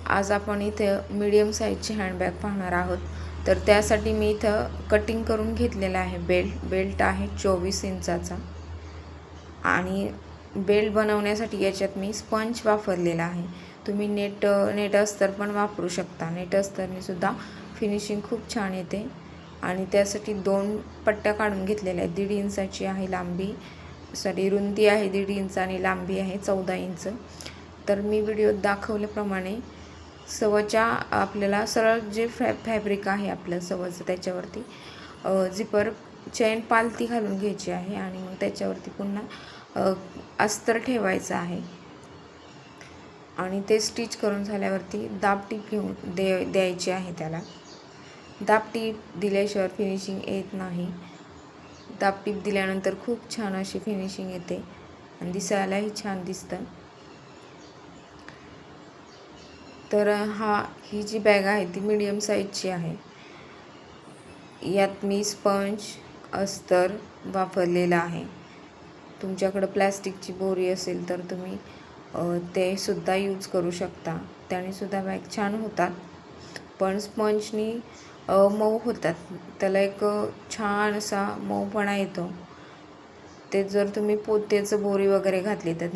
आज आपण इथे मीडियम साईजची हँडबॅग पाहणार आहोत. तर त्यासाठी मी इथं कटिंग करून घेतलेला आहे. बेल्ट आहे 24 इंचाचा आणि बेल्ट बनवण्यासाठी याच्यात मी स्पंज वापरलेला आहे. तुम्ही नेट अस्तर पण वापरू शकता. नेट अस्तरने सुद्धा फिनिशिंग खूप छान येते. आणि त्यासाठी 2 पट्ट्या काढून घेतलेल्या आहेत. 1.5 इंचाची आहे लांबी, रुंदी आहे 1.5 इंच आणि लांबी आहे 14 इंच. तर मी व्हिडिओत दाखवल्याप्रमाणे सव्वाच्या आपल्याला सरळ जे फॅब्रिक आहे आपलं सव्वाचं त्याच्यावरती झिपर चेन पालती घालून घ्यायची आहे आणि मग त्याच्यावरती पुन्हा अस्तर ठेवायचं आहे. आणि ते स्टिच करून झाल्यावरती दाब टीप घेऊन द्यायची आहे. त्याला दाब टीप दिल्याशिवाय फिनिशिंग येत नाही. दाब टीप दिल्यानंतर खूप छान अशी फिनिशिंग येते आणि दिसायलाही छान दिसतं. तर ही जी बॅग आहे ती मीडियम साईजची आहे. यात मी स्पंज अस्तर वापरलेला आहे. तुमच्याकडं प्लॅस्टिकची बोरी असेल तर तुम्ही ते सुद्धा यूज करू शकता. त्याने सुद्धा बॅग छान होतात. पण स्पंजनी मऊ होतात. त्याला एक छान असा मऊपणा येतो. ते जर तुम्ही पोत्याचं बोरी वगैरे घातली तर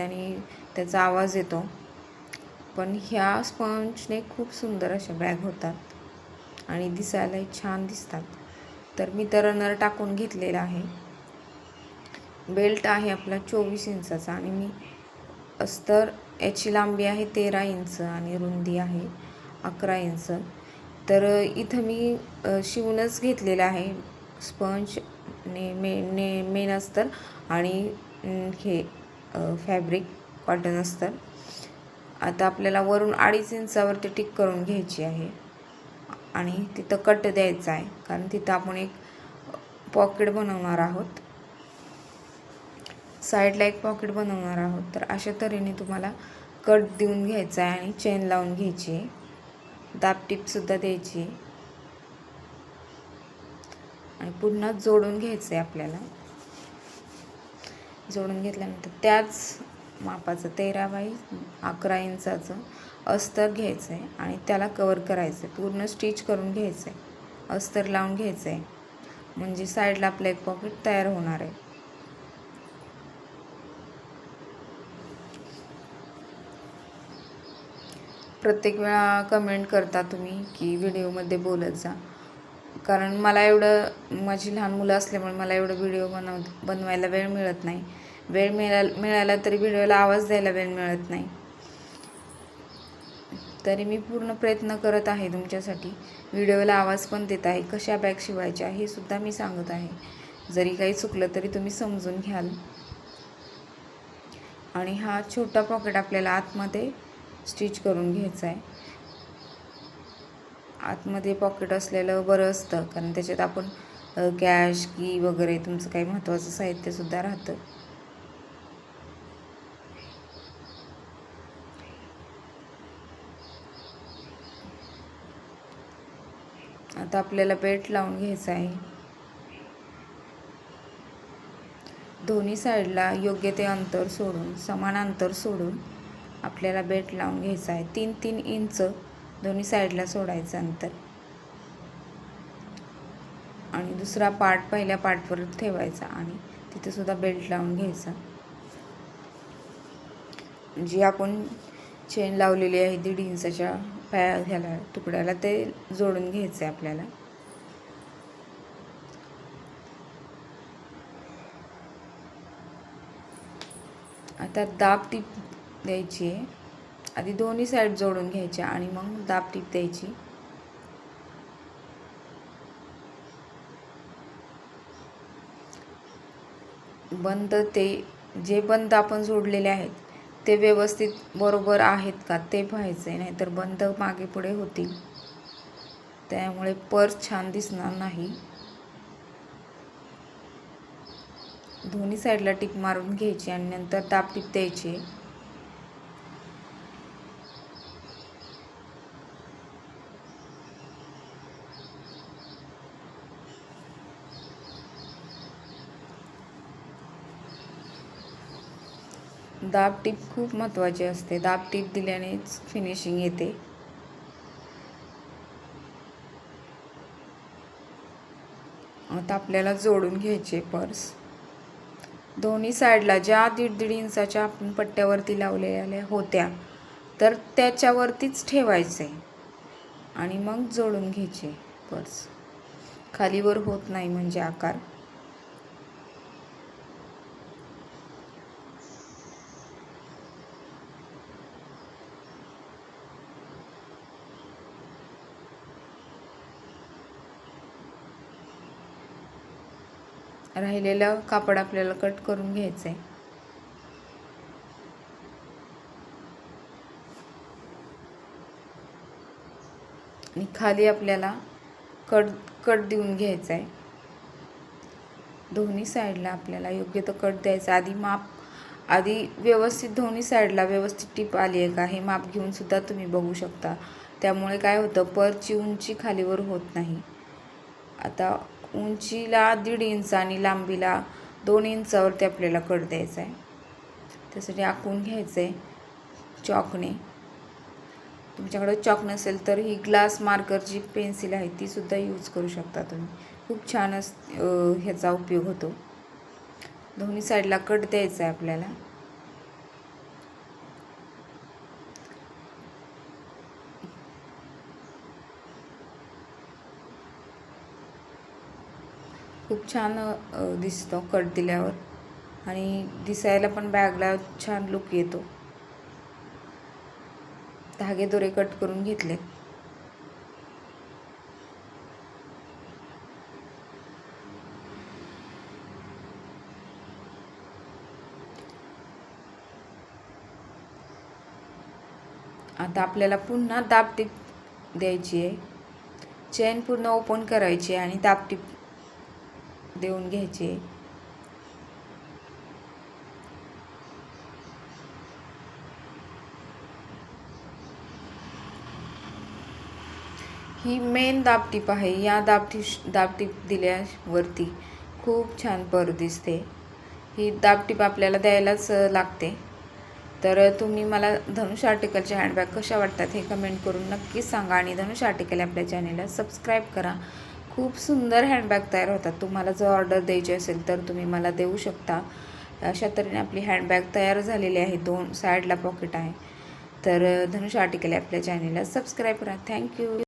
त्याचा आवाज येतो. पण ह्या स्पंजने खूप सुंदर अशा बॅग होतात आणि दिसायलाही छान दिसतात. तर मी तर रनर टाकून घेतलेला आहे. बेल्ट आहे आपला 24 इंचाचा आणि मी अस्तर याची लांबी आहे 13 इंच आणि रुंदी आहे 11 इंच. तर इथं मी शिवूनच घेतलेलं आहे स्पंज मेन अस्तर आणि हे फॅब्रिक कॉटन अस्तर. आता आपल्याला वरून 2.5 इंचावरती टिक करून घ्यायची आहे आणि तिथं कट द्यायचा आहे, कारण तिथं आपण एक पॉकेट बनवणार आहोत. साईडला एक पॉकेट बनवणार आहोत. तर अशा तऱ्हेने तुम्हाला कट देऊन घ्यायचा आहे आणि चेन लावून घ्यायची आहे. दाब टीपसुद्धा द्यायची आहे आणि पुन्हा जोडून घ्यायचं आहे आपल्याला. जोडून घेतल्यानंतर त्याच मापाचं 13 बाय 11 इंचाचं अस्तर घ्यायचं आहे आणि त्याला कवर करायचं आहे. पूर्ण स्टिच करून घ्यायचं आहे. अस्तर लावून घ्यायचं आहे म्हणजे साईडला आपलं एक पॉकेट तयार होणार आहे. प्रत्येक वेळा कमेंट करता तुम्ही की व्हिडिओमध्ये बोलत जा, कारण मला माझी लहान मुलं असल्यामुळे मला एवढं व्हिडिओ बनवायला वेळ मिळत नाही. वेळ मिळाला तरी व्हिडिओला आवाज द्यायला वेळ मिळत नाही. तरी मी पूर्ण प्रयत्न करत आहे तुमच्यासाठी. व्हिडिओला आवाज पण देत आहे. कशा बॅग शिवायच्या हे सुद्धा मी सांगत आहे. जरी काही चुकलं तरी तुम्ही समजून घ्याल. आणि हा छोटा पॉकेट आपल्याला आतमध्ये स्टिच करून घ्यायचा आहे. आतमध्ये पॉकेट असलेलं बरं असतं, कारण त्याच्यात आपण कॅश की वगैरे तुमचं काही महत्त्वाचं साहित्यसुद्धा राहतं. आता आपल्याला बेल्ट लावून घ्यायचा आहे. दोन्ही साईडला योग्य ते अंतर सोडून, समान अंतर सोडून आपल्याला बेल्ट लावून घ्यायचा आहे. 3-3 इंच दोन्ही साईडला सोडायचं अंतर आणि दुसरा पार्ट पहिल्या पार्टवर ठेवायचा आणि तिथे सुद्धा बेल्ट लावून घ्यायचा. जी आपण चेन लावलेली आहे 1.5 इंचाच्या ह्याला तुकड्याला, ते जोडून घ्यायचं आहे आपल्याला. आता दाब टीप द्यायची आहे. आधी दोन्ही साईड जोडून घ्यायच्या आणि मग दाब टीप द्यायची. जे बंद आपण जोडलेले आहेत ते व्यवस्थित बरोबर आहेत का ते पाहायचं आहे, नाहीतर बंद मागे पुढे होतील, त्यामुळे पर्स छान दिसणार नाही. दोन्ही साईडला टिप मारून घ्यायची आणि नंतर दाब टीप द्यायची. दाब टीप खूप महत्त्वाची असते. दाब टीप दिल्यानेच फिनिशिंग येते. आता आपल्याला जोडून घ्यायचे पर्स. दोन्ही साईडला ज्या 1.5 इंचाच्या आपण पट्ट्यावरती लावलेल्या होत्या तर त्याच्यावरतीच ठेवायचे आणि मग जोडून घ्यायचे पर्स. खालीवर होत नाही म्हणजे आकार. राहिलेलं कापड आपल्याला कट करून घ्यायचं आहे. आणि खाली आपल्याला कट देऊन घ्यायचा आहे. दोन्ही साईडला आपल्याला योग्य तो कट द्यायचा. आधी व्यवस्थित दोन्ही साईडला व्यवस्थित टीप आली आहे का हे माप घेऊन सुद्धा तुम्ही बघू शकता. त्यामुळे काय होतं, परची उंची खालीवर होत नाही. आता उंचीला 1.5 इंच आणि लांबीला 2 इंचावरती आपल्याला कट द्यायचा आहे. त्यासाठी आखून घ्यायचं आहे चॉकने. तुमच्याकडे चॉक नसेल तर ही ग्लास मार्करची पेन्सिल आहे ती सुद्धा यूज करू शकता तुम्ही. खूप छान ह्याचा उपयोग होतो. दोन्ही साईडला कट द्यायचा आहे आपल्याला. खूप छान दिसतो कट दिल्यावर आणि दिसायला पण बॅगला छान लुक येतो. धागे दोरे कट करून घेतले. आता आपल्याला पुन्हा दाबटीप द्यायची आहे. चेन पूर्ण ओपन करायची आणि दाबटीप देऊन घ्यायची आहे. ही मेन दाबटीप आहे. या दाबटीप दिल्यावरती खूप छान पर दिसते. ही दाबटीप आपल्याला द्यायलाच लागते. तर तुम्ही मला धनुष आर्टिकलचे हँडबॅग कशा वाटतात हे कमेंट करून नक्कीच सांगा आणि धनुष आर्टिकल आपल्या चॅनेलला सबस्क्राईब करा. खूप सुंदर हँडबॅग तयार होतात. तुम्हाला जर ऑर्डर द्यायची असेल तर तुम्ही मला देऊ शकता. अशा तऱ्हेने आपली हँडबॅग तयार झालेली आहे. 2 साईडला पॉकेट आहे. तर धनुष आर्टिकल आपल्या चॅनेलला सबस्क्राईब करा. थँक्यू.